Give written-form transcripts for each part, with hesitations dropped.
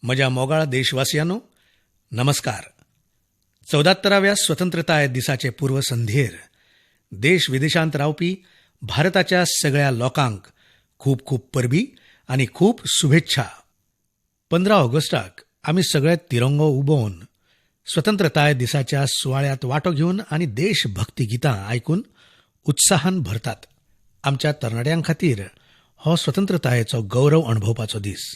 म्हज्या मोगाळ देशवासियांनो, नमस्कार. 74व्या स्वतंत्रताय दिसाचे पूर्वसंध्येर देश विदेशांत रावपी भारताच्या सगळ्या लोकांक खूप खूप परबी आनी खूप शुभेच्छा. 15 ऑगस्टाक आमी सगळे तिरंगो उबोवन स्वतंत्रताय दिसाच्या सुवाळ्यात वांटो घेवन आनी देशभक्ती गितां आयकून उत्साहान भरतात. आमच्या तरणाट्यां खातीर हो स्वतंत्रतायेचो गौरव अणभवपाचो दीस.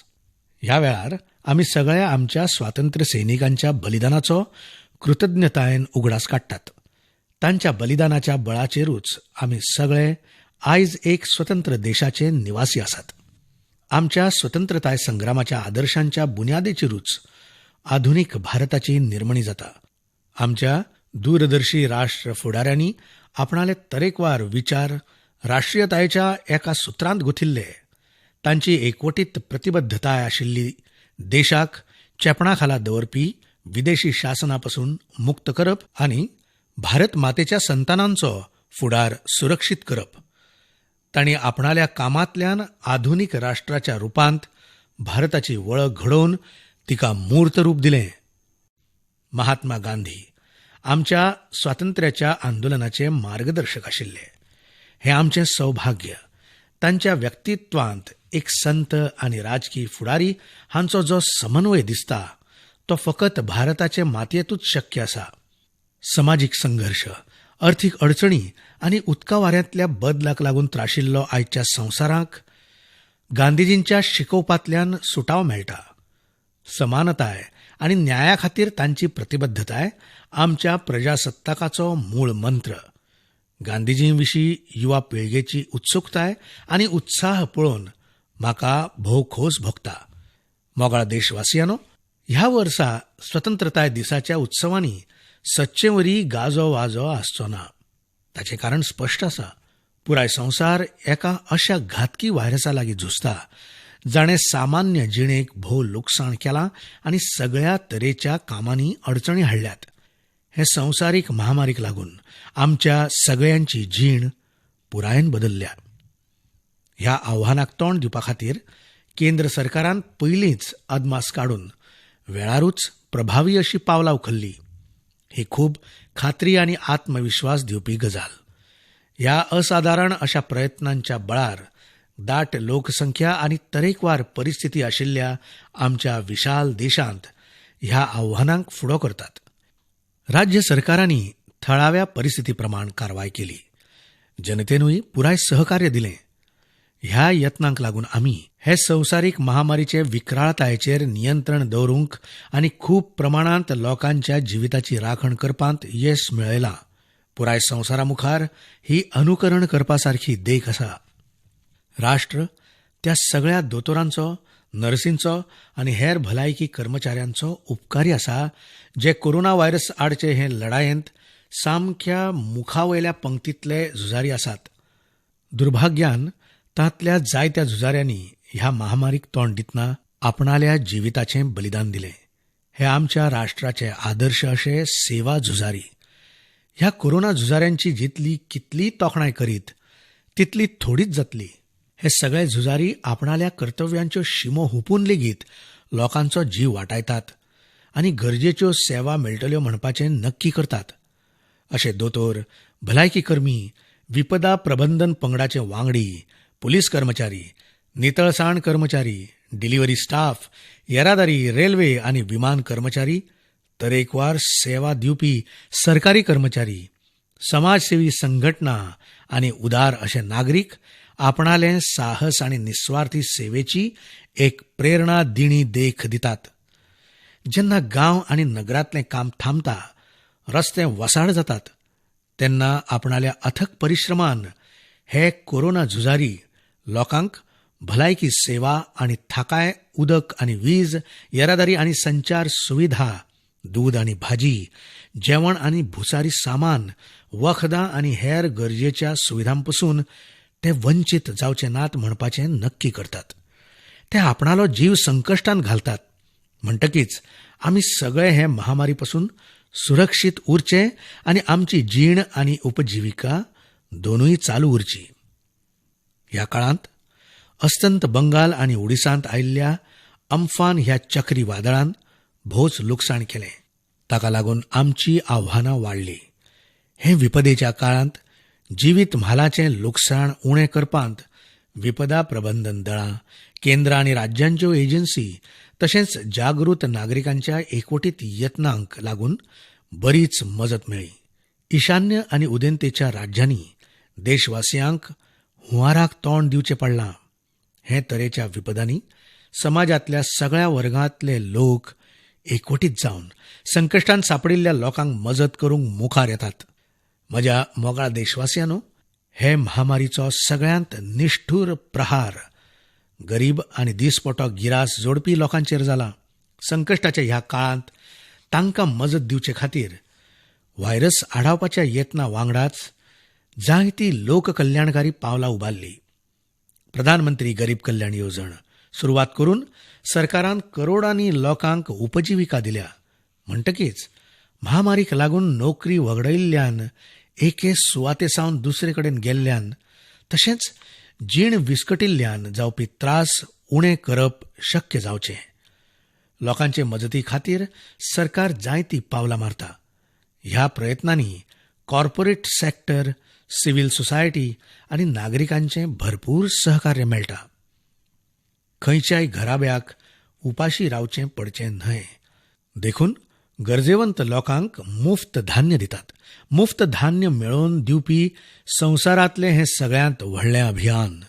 ह्या वेळार आमी सगळ्या आमच्या स्वातंत्र्य सैनिकांच्या बलिदानाचो कृतज्ञतायेन उगडास काडटात. तांच्या बलिदानाच्या बळाचेरूच आमी सगळे आयज एक स्वतंत्र देशाचे निवासी आसात. आमच्या स्वतंत्रताय संग्रामाच्या आदर्शांच्या बुन्यादेचेरूच आधुनीक भारताची निर्मणी जाता. आमच्या दूरदर्शी राष्ट्र फुडाऱ्यांनी आपणाले तरेकवार विचार राष्ट्रीयतायेच्या एका सुत्रांत गुथिल्ले. तांची एकवटीत प्रतिबद्धताय आशिल्ली देशाक चेपणाखाला दवरपी विदेशी शासनापासून मुक्त करप आनी भारत मातेच्या संतानांचो फुडार सुरक्षीत करप. तांणी आपणाल्या कामांतल्यान आधुनीक राष्ट्राच्या रुपांत भारताची वळख घडोवन तिका मूर्त रूप दिलें. महात्मा गांधी आमच्या स्वातंत्र्याच्या आंदोलनाचे मार्गदर्शक आशिल्ले. हें आमचें सौभाग्य. तांच्या व्यक्तित्वांत एक संत आनी राजकी फुडारी हांचो जो समन्वय दिसता तो फकत भारताचे मातयेंतूच शक्य आसा. समाजीक संघर्श, अर्थीक अडचणी आनी उदका वाऱ्यांतल्या बदलाक लागून त्राशिल्लो आयच्या संवसाराक गांधीजींच्या शिकोवपांतल्यान सुटाव मेळटा. समानताय आनी न्याया खातीर तांची प्रतिबद्धताय आमच्या प्रजासत्ताकाचो मूळ मंत्र. गांधीजी विशीं युवा पिळगेची उत्सुकताय आनी उत्साह पळोवन म्हाका भोव खोस भोगता. मोगाळ देशवासियांनो, ह्या वर्सा स्वतंत्रताय दिसाच्या उत्सवांनी सच्चेवरी गाजो वाजो आसचो ना. ताचें कारण स्पश्ट आसा. पुराय संवसार एका अशा घातकी व्हायरसा लागीं झुजता जाणें सामान्य जिणेक भोव लुकसाण केलां आनी सगळ्या तरेच्या कामांनी अडचणी हाडल्यात. हे संवसारीक महामारीक लागून आमच्या सगळ्यांची जीण पुरायेन बदल्ल्या. ह्या आव्हानाक तोंड दिवपा खातीर केंद्र सरकारान पयलींच अदमास काडून वेळारूच प्रभावी अशी पावलां उखल्ली. ही खूब खात्री आनी आत्मविश्वास दिवपी गजाल. ह्या असाधारण अशा प्रयत्नांच्या बळार दाट लोकसंख्या आनी तरेकवार परिस्थिती आशिल्ल्या आमच्या विशाल देशांत ह्या आव्हानांक फुडो करतात. राज्य सरकारांनी थळाव्या परिस्थिती प्रमाण कारवाय केली. जनतेनूय पुराय सहकार्य दिलें. ह्या यत्नांक लागून आमी हे संवसारीक महामारीचे विक्राळतायेचेर नियंत्रण दवरूंक आनी खूब प्रमाणांत लोकांच्या जिविताची राखण करपांत येस मेळयलां. पुराय संवसारा मुखार ही अनुकरण करपासारखी देख आसा. राष्ट्र त्या सगळ्या दोतोरांचो, नर्सींचो आनी हेर भलायकी कर्मचाऱ्यांचो उपकारी आसा जे कोरोना व्हायरस आडचे हे लढायेंत सामक्या मुखावयल्या पंक्तींतले झुजारी आसात. दुर्भाग्यान तांतल्या जायत्या झुजाऱ्यांनी ह्या महामारीक तोंड दितना आपणाल्या जिविताचें बलिदान दिलें. हे आमच्या राष्ट्राचे आदर्श अशे सेवा झुजारी. ह्या कोरोना झुजाऱ्यांची जितली कितली तोखणाय करीत तितली थोडीच जातली. हे सगळे झुजारी आपणाल्या कर्तव्यांच्यो शिमो हुपून लेगीत लोकांचो जीव वाटायतात आनी गरजेच्यो सेवा मेळटल्यो म्हणपाचें नक्की करतात. अशे दोतोर, भलायकी कर्मी, विपदा प्रबंधन पंगडाचे वांगडी, पुलीस कर्मचारी, नितळसाण कर्मचारी, डिलिव्हरी स्टाफ, येरादारी, रेल्वे आनी विमान कर्मचारी, तरेकवार सेवा दिवपी सरकारी कर्मचारी, समाजसेवी संघटना आनी उदार अशे नागरीक आपणालें साहस आनी निस्वार्थी सेवेची एक प्रेरणा दिणी देख दितात. जेन्ना गांव आनी नगरांतलें काम थांबता, रस्ते वसाड जातात, तेन्ना आपणाल्या अथक परिश्रमान हे कोरोना झुजारी लोकांक भलायकी सेवा आनी थाकाय, उदक आनी वीज, येरादारी आनी संचार सुविधा, दूध आनी भाजी, जेवण आनी भुसारी सामान, वखदां आनी हेर गरजेच्या सुविधांपासून ते वंचीत जावचे नात म्हणपाचें नक्की करतात. ते आपणालो जीव संकश्टांत घालतात. म्हणटकीच आमी सगळे हे महामारीपासून सुरक्षीत उरचे आनी आमची जीण आनी उपजिविका दोनूय चालू उरची. ह्या काळांत अस्तंत बंगाल आनी ओडिसांत आयिल्ल्या अम्फान ह्या चक्रीवादळान भोच लुकसाण केलें. ताका लागून आमची आव्हानां वाडली. हे विपदेच्या काळांत जिवीत म्हालाचें लुकसाण उणें करपांत विपदा प्रबंधन दळां, केंद्र आनी राज्यांच्यो एजन्सी तशेंच जागृत नागरिकांच्या एकवटीत यत्नांक लागून बरीच मजत मेळ्ळी. ईशान्य आनी उदेंतेच्या राज्यांनी देशवासियांक हुंवाराक तोंड दिवचें पडलां. हे तरेच्या विपदांनी समाजांतल्या सगळ्या वर्गांतले लोक एकवटीत जावन संकश्टांत सांपडिल्ल्या लोकांक मजत करूंक मुखार येतात. म्हज्या मोगाळ देशवासियांनो, हे महामारीचो सगळ्यांत निष्ठूर प्रहार गरीब आनी दिसपटो गिरास जोडपी लोकांचेर जाला. संकश्टाच्या ह्या काळांत तांकां मजत दिवचे खातीर व्हायरस आडावपाच्या यत्नां वांगडाच जायतीं लोककल्याणकारी पावलां उबारलीं. प्रधानमंत्री गरीब कल्याण येवजण सुरवात करून सरकारान करोडांनी लोकांक उपजिविका दिल्या. म्हणटकीच महामारीक लागून नोकरी वगडयिल्ल्यान एके सुवातेसावन दुसरे कडेन गेल्ल्यान तशेंच जीण विस्कटिल्ल्यान जावपी त्रास उणें करप शक्य जावचें. लोकांचे मजती खातीर सरकार जायतीं पावलां मारता. ह्या प्रयत्नांनी कॉर्पोरेट सॅक्टर, सिव्हिल सोसायटी आनी नागरिकांचें भरपूर सहकार्य मेळटा. खंयच्याय घराब्याक उपाशी रावचें पडचें न्हय. देखून गरजेवंत लोकांक मुफ्त धान्य दितात. मुफ्त धान्य मेळोवन दिवपी संवसारांतलें हें सगळ्यांत व्हडलें अभियान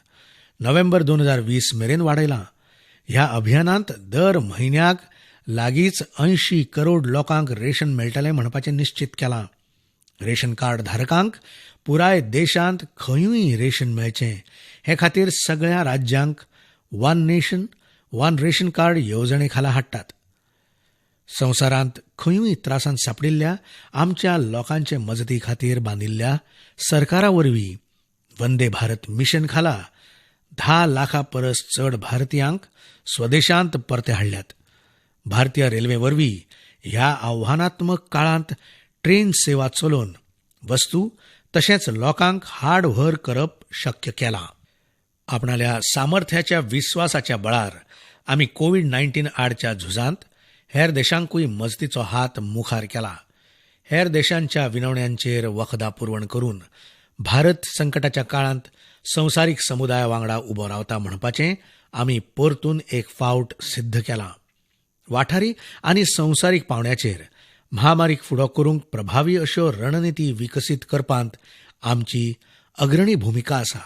नोव्हेंबर 2020 मेरेन वाडयलां. ह्या अभियानांत दर म्हयन्याक लागींच 80 करोड लोकांक रेशन मेळटलें म्हणपाचें निश्चित केलां. रेशन कार्ड धारकांक पुराय देशांत खंयूय रेशन मेळचें हे खातीर सगळ्या राज्यांक one nation one ration card येवजणे खाला हाडटात. संवसारांत खंयूय त्रासांत सांपडिल्ल्या आमच्या लोकांचे मजती खातीर बांदिल्ल्या सरकारा वरवीं वंदे भारत मिशन खाला 10 लाखां परस चड भारतीयांक स्वदेशांत परते हाडल्यात. भारतीय रेल्वे वरवीं ह्या आव्हानात्मक काळांत ट्रेन सेवा चलोवन वस्तू तशेंच लोकांक हाड व्हर करप शक्य केलां. आपणाल्या सामर्थ्याच्या विस्वासाच्या बळार आमी कोविड-19 आडच्या झुजांत हेर देशांकूय मजतीचो हात मुखार केला. हेर देशांच्या विनवण्यांचेर वखदां पुरवण करून भारत संकटाच्या काळांत संवसारीक समुदाया वांगडा उबो रावता म्हणपाचें आमी परतून एक फावट सिद्ध केलां. वाठारी आनी संवसारीक पावंड्याचेर महामारीक फुडो करूंक प्रभावी अश्यो रणनिती विकसीत करपांत आमची अग्रणी भूमिका आसा.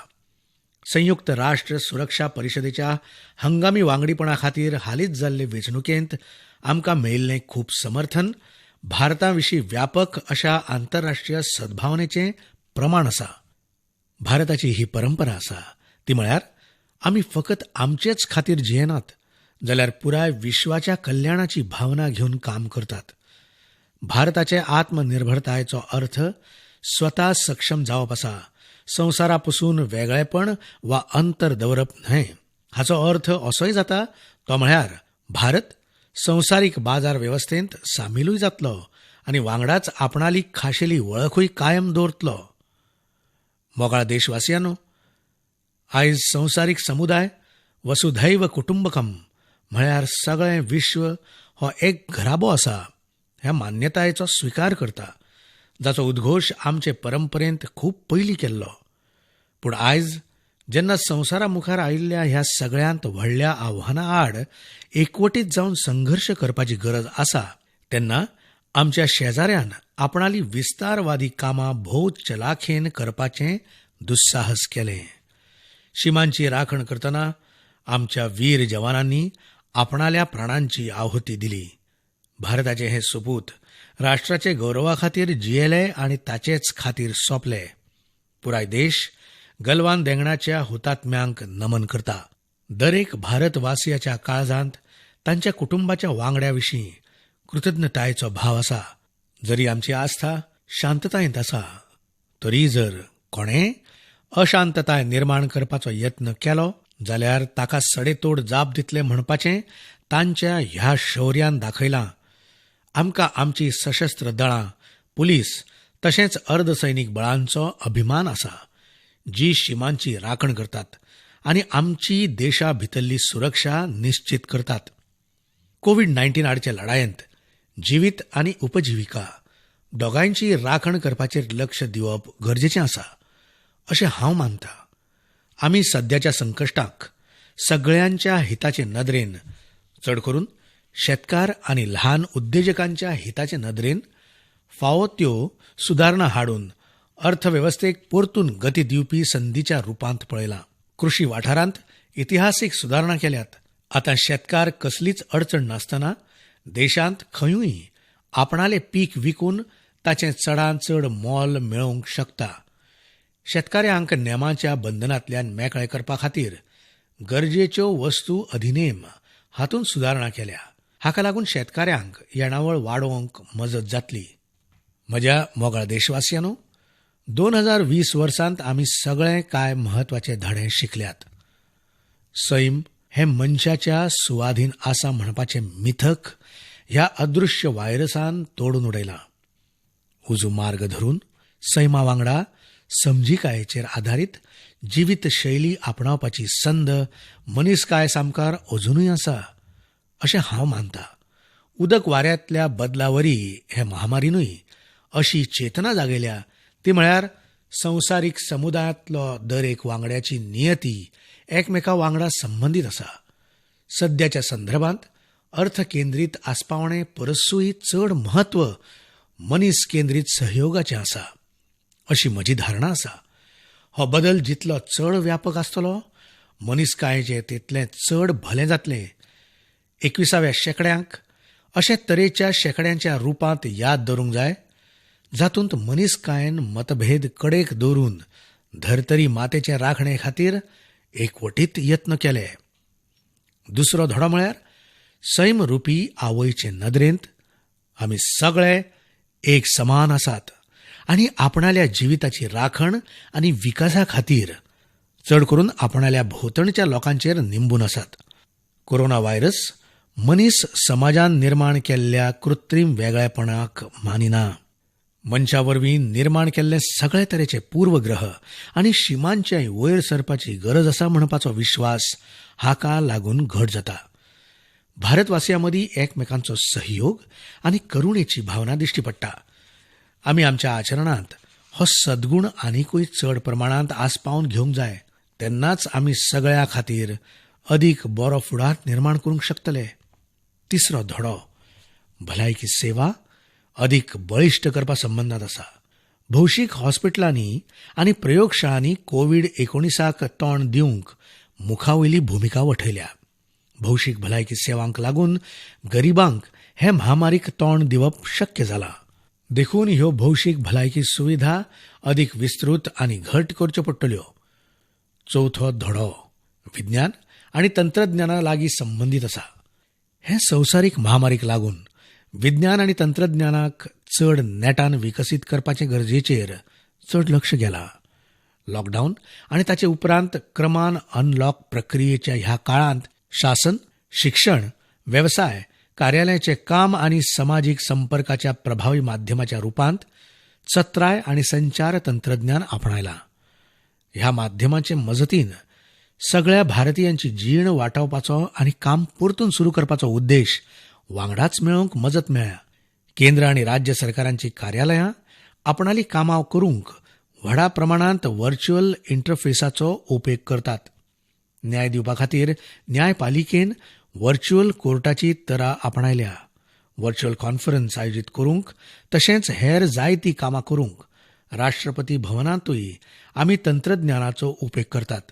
संयुक्त राष्ट्र सुरक्षा परिशदेच्या हंगामी वांगडीपणा खातीर हालींच जाल्ले वेंचणुकेंत आमकां मेळिल्लें खूब समर्थन भारताविशीं व्यापक अशा आंतरराष्ट्रीय सद्भावनेचें प्रमाण आसा. भारताची ही परंपरा आसा ती म्हळ्यार आमी फकत आमचेच खातीर जियेनात जाल्यार पुराय विश्वाच्या कल्याणाची भावना घेवन काम करतात. भारताचे आत्मनिर्भरतायेचो अर्थ स्वता सक्षम जावप आसा. संवसारापसून वेगळेपण वा अंतर दवरप न्हय. हाचो अर्थ असोय जाता तो म्हळ्यार भारत संवसारीक बाजार वेवस्थेंत सामीलूय जातलो आनी वांगडाच आपणाली खाशेली वळखूय कायम दवरतलो. मोगाळ देशवासियांनो, आयज संवसारीक समुदाय वसुधैव कुटुंबकम म्हळ्यार सगळें विश्व हो एक घराबो आसा ह्या मान्यतायेचो स्विकार करता, जाचो उद्घोश आमचे परंपरेंत खूब पयलीं केल्लो. पूण आयज जेन्ना संवसारा मुखार आयिल्ल्या ह्या सगळ्यांत व्हडल्या आव्हानां आड एकवटीत जावन संघर्श करपाची गरज आसा तेन्ना आमच्या शेजाऱ्यान आपणाली विस्तारवादी कामां भोव चलाखेन करपाचें दुस्साहस केलें. शिमांची राखण करतना आमच्या वीर जवानांनी आपणाल्या प्राणांची आहुती दिली. भारताचे हे सुपूत राष्ट्राचे गौरवा खातीर जियेले आनी ताचेच खातीर सोंपले. पुराय देश गलवान देंगणाच्या हुतात्म्यांक नमन करता. दरेक भारतवासियाच्या काळजांत तांच्या कुटुंबाच्या वांगड्याविशीं कृतज्ञतायेचो भाव आसा. जरी आमची आस्था शांततायेंत आसा तरी जर कोणें अशांतताय निर्माण करपाचो यत्न केलो जाल्यार ताका सडेतोड जाप दितले म्हणपाचें तांच्या ह्या शौर्यान दाखयलां. आमकां आमची सशस्त्र दळां, पुलीस तशेंच अर्धसैनीक बळांचो अभिमान आसा, जी शिमांची राखण करतात आनी आमची देशा भितरली सुरक्षा निश्चित करतात. कोविड-19 आडच्या लढायेंत जिवीत आनी उपजिविका दोगांयची राखण करपाचेर लक्ष दिवप गरजेचें आसा अशें हांव मानतां. आमी सद्याच्या संकश्टाक सगळ्यांच्या हिताचे नदरेन, चड करून शेतकार आनी ल्हान उद्देजकांच्या हिताचे नदरेन फावो त्यो सुदारणा हाडून अर्थवेवस्थेक परतून गती दिवपी संदीच्या रुपांत पळयलां. कृशी वाठारांत इतिहासीक सुदारणा केल्यात. आतां शेतकार कसलीच अडचण नासतना देशांत खंयूय आपणालें पीक विकून ताचें चडांत चड मोल मेळोवंक शकता. शेतकाऱ्यांक नेमाच्या बंधनांतल्यान मेकळे करपा खातीर गरजेच्यो वस्तू अधिनेम हातूंत सुदारणा केल्या. हाका लागून शेतकाऱ्यांक येणावळ वाडोवंक मजत जातली. म्हज्या मोगाळ देशवासियांनो, 2020 वर्सांत आमी सगळे कांय म्हत्वाचे धडे शिकल्यात. सैम हे मनशाच्या सुवाधीन आसा म्हणपाचें मिथक ह्या अदृश्य व्हायरसान तोडून उडयलां. उजो मार्ग धरून सैमा वांगडा समजिकायेचेर आधारीत जिवीत शैली आपणावपाची संद मनीसकाय सामकार अजुनूय आसा अशें हांव मानतां. उदक वाऱ्यांतल्या बदलावरी हे महामारीनूय अशी चेतना जागयल्या ती म्हळ्यार संवसारीक समुदायांतलो दर एक वांगड्याची नियती एकमेका वांगडा संबंदीत आसा. सद्याच्या संदर्भांत अर्थ केंद्रीत आस्पावणें परसूय चड म्हत्व मनीस केंद्रीत सहयोगाचें आसा अशी म्हजी धारणा आसा. हो बदल जितलो चड व्यापक आसतलो मनीसकायेचें तितलें चड भलें जातलें. 21व्या शेंकड्यांक अशे तरेच्या शेंकड्यांच्या रुपांत याद दवरूंक जाय जातूंत मनीसकायेन मतभेद कडेक दवरून धर्तरी मातेचे राखणे खातीर एकवटीत यत्न केले. दुसरो धडो म्हळ्यार सैम रुपी आवयचे नदरेंत आमी सगळे एक समान आसात आनी आपणाल्या जिविताची राखण आनी विकासा खातीर चड करून आपणाल्या भोंवतणच्या लोकांचेर निंबून आसात. कोरोना व्हायरस मनीस समाजान निर्माण केल्ल्या कृत्रीम वेगळेपणाक मानिना. मनशा वरवीं निर्माण केल्ले सगळे तरेचे पूर्वग्रह आनी शिमांच्याय वयर सरपाची गरज आसा म्हणपाचो विश्वास हाका लागून घट जाता. भारतवासियां एकमेकांचो सहयोग आनी करुणेची भावना दिश्टी पडटा. आमी आमच्या आचरणांत हो सद्गुण आनिकूय चड प्रमाणांत आस्पावन घेवंक जाय. तेन्नाच आमी सगळ्या खातीर अदीक बरो फुडार निर्माण करूंक शकतले. तिसरो धडो भलायकी सेवा अदीक बळिश्ट करपा संबंदांत आसा. भौशीक हॉस्पिटलांनी आनी प्रयोगशाळांनी कोविड-19 तोंड दिवंक मुखावयली भुमिका वठयल्या. भौशीक भलायकी सेवांक लागून गरिबांक हे महामारीक तोंड दिवप शक्य जालां. देखून ह्यो भौशीक भलायकी सुविधा अदीक विस्तृत आनी घट करच्यो पडटल्यो. चवथो धडो विज्ञान आनी तंत्रज्ञाना लागीं संबंदीत आसा. हे संवसारीक महामारीक लागून विज्ञान आनी तंत्रज्ञानाक चड नेटान विकसीत करपाचे गरजेचेर चड लक्ष गेलां. लॉकडावन आनी ताचे उपरांत क्रमान अनलॉक प्रक्रियेच्या ह्या काळांत शासन, शिक्षण, वेवसाय, कार्यालयाचे काम आनी समाजीक संपर्काच्या प्रभावी माध्यमाच्या रुपांत चत्राय आनी संचार तंत्रज्ञान आपणायलां. ह्या माध्यमाचे मजतीन सगळ्या भारतीयांची जीण वाटावपाचो आनी काम परतून सुरू करपाचो उद्देश वांगडाच मेळोवंक मजत मेळ्ळ्या. केंद्र आनी राज्य सरकारांची कार्यालयां आपणाली कामां करूंक व्हडा प्रमाणांत व्हर्च्युअल इंटरफेसाचो उपेग करतात. न्याय दिवपा खातीर न्यायपालिकेन व्हर्च्युअल कोर्टाची तरा आपणायल्या. व्हर्च्युअल कॉन्फरन्स आयोजीत करूंक तशेंच हेर जायतीं कामां करूंक राष्ट्रपती भवनांतूय आमी तंत्रज्ञानाचो उपेग करतात.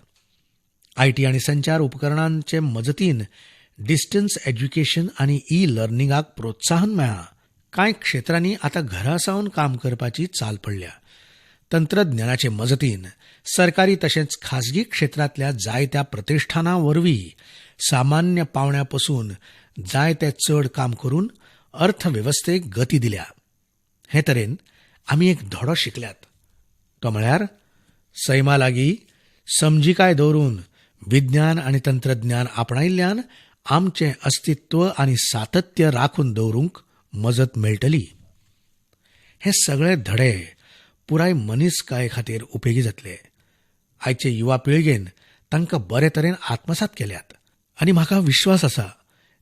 आयटी आनी संचार उपकरणांचे मजतीन डिस्टन्स एज्युकेशन आनी ई लर्निंगाक प्रोत्साहन मेळ्ळां. कांय क्षेत्रांनी आतां घरा सावन काम करपाची चाल पडल्या. तंत्रज्ञानाचे मजतीन सरकारी तशेंच खाजगी क्षेत्रांतल्या जायत्या प्रतिश्ठानां वरवीं सामान्य पावण्या पसून जाय ते चड काम करून अर्थवेवस्थेक गती दिल्या. हे तरेन आमी एक धडो शिकल्यात. तो म्हळ्यार सैमा लागीं समजिकाय दवरून विज्ञान आनी तंत्रज्ञान आपणायिल्ल्यान आमचें अस्तित्व आनी सातत्य राखून दवरूंक मजत मेळटली. हे सगळे धडे पुराय मनीसकाये खातीर उपेगी जातले. आयचे युवा पिळगेन तांकां बरे तरेन आत्मसात केल्यात आनी म्हाका विश्वास आसा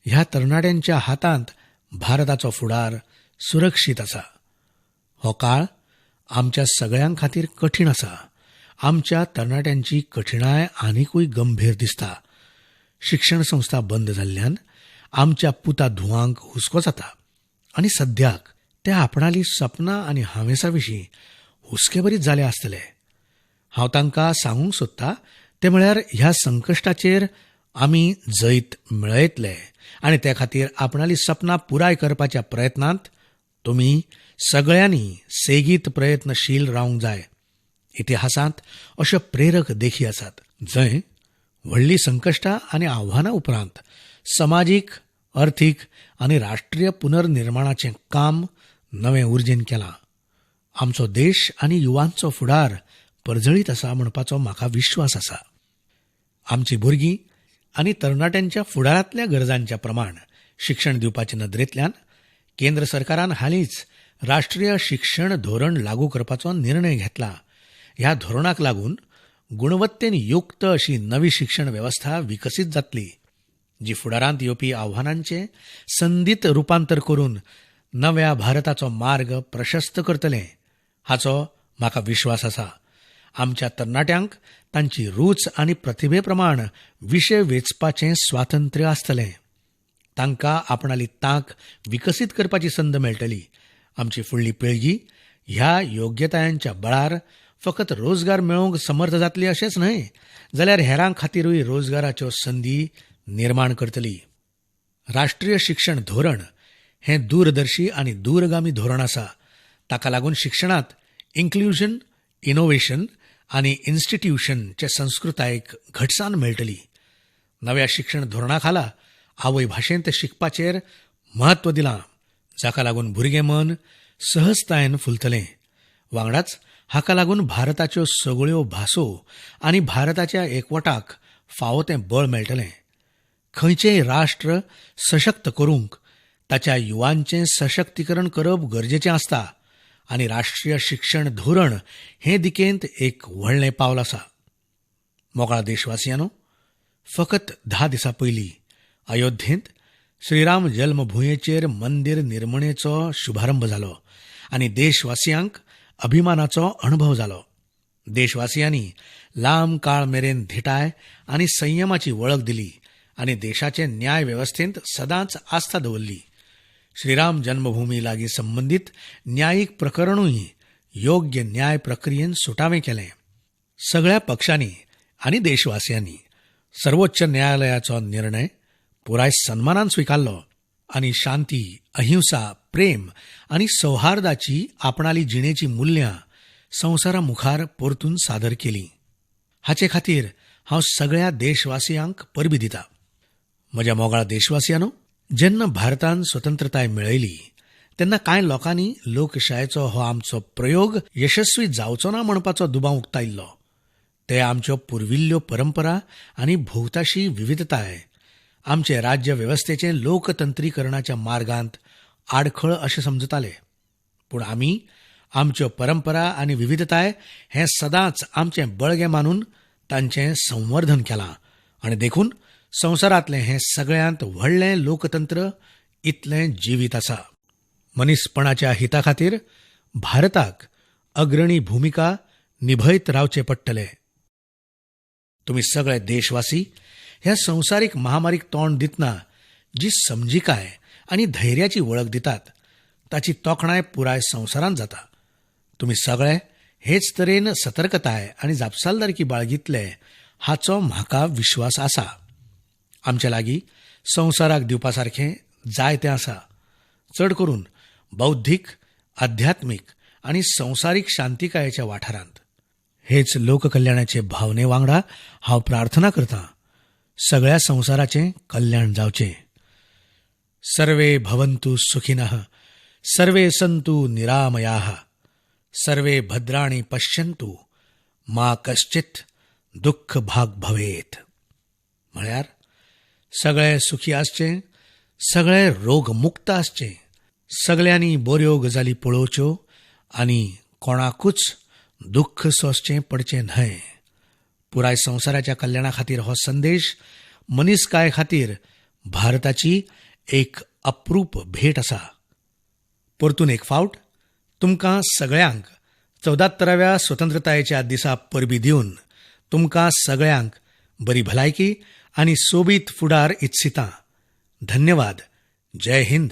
ह्या तरणाट्यांच्या हातांत भारताचो फुडार सुरक्षीत आसा. हो काळ आमच्या सगळ्यां खातीर कठीण आसा. आमच्या तरणाट्यांची कठिणाय आनिकूय गंभीर दिसता. शिक्षण संस्था बंद जाल्ल्यान आमच्या पुता धुवांक हुस्को जाता आनी सद्याक ते आपणाली सपनां आनी हांवेसा विशीं हुस्केभरीत जाले आसतले. हांव तांकां सांगूंक सोदतां ते म्हळ्यार ह्या संकश्टाचेर आमी जैत मेळयतले आनी ते खातीर आपणाली सपनां पुराय करपाच्या प्रयत्नांत तुमी सगळ्यांनी सेगीत प्रयत्नशील रावंक जाय. इतिहासांत अश्यो प्रेरक देखी आसात जंय व्हडली संकश्टां आनी आव्हानां उपरांत समाजीक, अर्थीक आनी राष्ट्रीय पुनर्निर्माणाचें काम नवे उर्जेन केलां. आमचो देश आनी युवांचो फुडार परजळीत आसा म्हणपाचो म्हाका विश्वास आसा. आमची भुरगीं आनी तरणाट्यांच्या फुडारांतल्या गरजांच्या प्रमाण शिक्षण दिवपाचे नदरेंतल्यान केंद्र सरकारान हालींच राष्ट्रीय शिक्षण धोरण लागू करपाचो निर्णय घेतला. ह्या धोरणाक लागून गुणवत्तेन युक्त अशी नवी शिक्षण वेवस्था विकसीत जातली, जी फुडारांत येवपी आव्हानांचें संदीत रुपांतर करून नव्या भारताचो मार्ग प्रशस्त करतले हाचो म्हाका विश्वास आसा. आमच्या तरणाट्यांक तांची रूच आनी प्रतिभे प्रमाण विशय वेचपाचें स्वातंत्र्य आसतलें. तांकां आपणाली तांक विकसीत करपाची संद मेळटली. आमची फुडली पिळगी ह्या योग्यतायांच्या बळार फकत रोजगार मेळोवंक समर्थ जातली अशेंच न्हय, जाल्यार हेरां खातीरूय रोजगाराच्यो संदी निर्माण करतली. राष्ट्रीय शिक्षण धोरण हें दूरदर्शी आनी दूरगामी धोरण आसा. ताका लागून शिक्षणांत इन्क्ल्युजन, इनोव्हेशन आनी इन्स्टिट्यूशनचे संस्कृतायेक घटसाण मेळटली. नव्या शिक्षण धोरणा खाला आवय भाशेंत शिकपाचेर म्हत्व दिलां, जाका लागून भुरगें मन सहजतायेन फुलतलें. वांगडाच हाका लागून भारताच्यो सगळ्यो भासो आनी भारताच्या एकवटाक फावो तें बळ मेळटलें. खंयचेय राष्ट्र सशक्त करूंक ताच्या युवांचें सशक्तीकरण करप गरजेचें आसता आनी राष्ट्रीय शिक्षण धोरण हे दिकेंत एक व्हडलें पावल आसा. मोगाळ देशवासियांनो, फकत 10 दिसां पयलीं अयोध्येंत श्रीराम जल्मभुंयेचेर मंदीर निर्मणेचो शुभारंभ जालो आनी देशवासियांक अभिमानाचो अणभव जालो. देशवासियांनी लांब काळ मेरेन धिटाय आनी संयमाची वळख दिली आनी देशाचे न्याय वेवस्थेंत सदांच आस्था दवरली. श्रीराम जन्मभूमी लागीं संबंदीत न्यायीक प्रकरणूय योग्य न्याय प्रक्रियेन सुटावें केलें. सगळ्या पक्षांनी आनी देशवासियांनी सर्वोच्च न्यायालयाचो निर्णय पुराय सन्मानान स्विकारलो आनी शांती, अहिंसा, प्रेम आनी सौहार्दाची आपणाली जिणेची मुल्यां संवसारा मुखार परतून सादर केली. हाचे खातीर हांव सगळ्या देशवासियांक परबी दितां. म्हज्या मोगाळ देशवासियांनो, जेन्ना भारतान स्वतंत्रताय मेळयली तेन्ना कांय लोकांनी लोकशायेचो हो आमचो प्रयोग यशस्वी जावचो ना म्हणपाचो दुबाव उक्तायल्लो. ते आमच्यो पुर्विल्ल्यो परंपरा आनी भोवताशी विविधताय आमचे राज्य वेवस्थेचें लोकतंत्रीकरणाच्या मार्गांत आडखळ अशें समजताले. पूण आमी आमच्यो परंपरा आनी विविधताय हें सदांच आमचें बळगें मानून तांचें संवर्धन केलां आनी देखून संवसारांतलें हें सगळ्यांत व्हडलें लोकतंत्र इतलें जिवीत आसा. मनीसपणाच्या हिता खातीर भारताक अग्रणी भुमिका निभयत रावचें पडटलें. तुमी सगळे देशवासी ह्या संवसारीक महामारीक तोंड दितना जी समजिकाय आनी धैर्याची वळख दितात ताची तोखणाय पुराय संवसारांत जाता. तुमी सगळे हेच तरेन सतर्कताय आनी जापसालदारकी बाळगितले हाचो म्हाका विश्वास आसा. आमचे लागीं संवसाराक दिवपा सारखें जायतें आसा. चड करून बौद्धीक, आध्यात्मीक आनी संवसारीक शांतिकायेच्या वाठारांत. हेच लोककल्याणाचे भावने वांगडा हांव प्रार्थना करतां, सगळ्या संवसाराचें कल्याण जावचें. सर्वे भवन्तु सुखिनः, सर्वे सन्तु निरामयाः, सर्वे भद्राणि पश्यन्तु, मा कश्चित् दुःख भाग भवेत. म्हळ्यार सगळे सुखी आसचे, सगळे रोगमुक्त आसचे, सगळ्यांनी बऱ्यो गजाली पळोवच्यो आनी कोणाकूच दुःख सोंसचें पडचें न्हय. पुराय संवसाराच्या कल्याणा खातीर हो संदेश मनीसकाय खातीर भारताची एक अप्रूप भेट असा. परतून एक फावट तुमकां सगळ्यांक 74व्या स्वतंत्रतायेच्या दिसा परबी दिवन तुमकां सगळ्यांक बरी भलायकी आनी सोबीत फुडार इत्सितां. धन्यवाद. जय हिंद.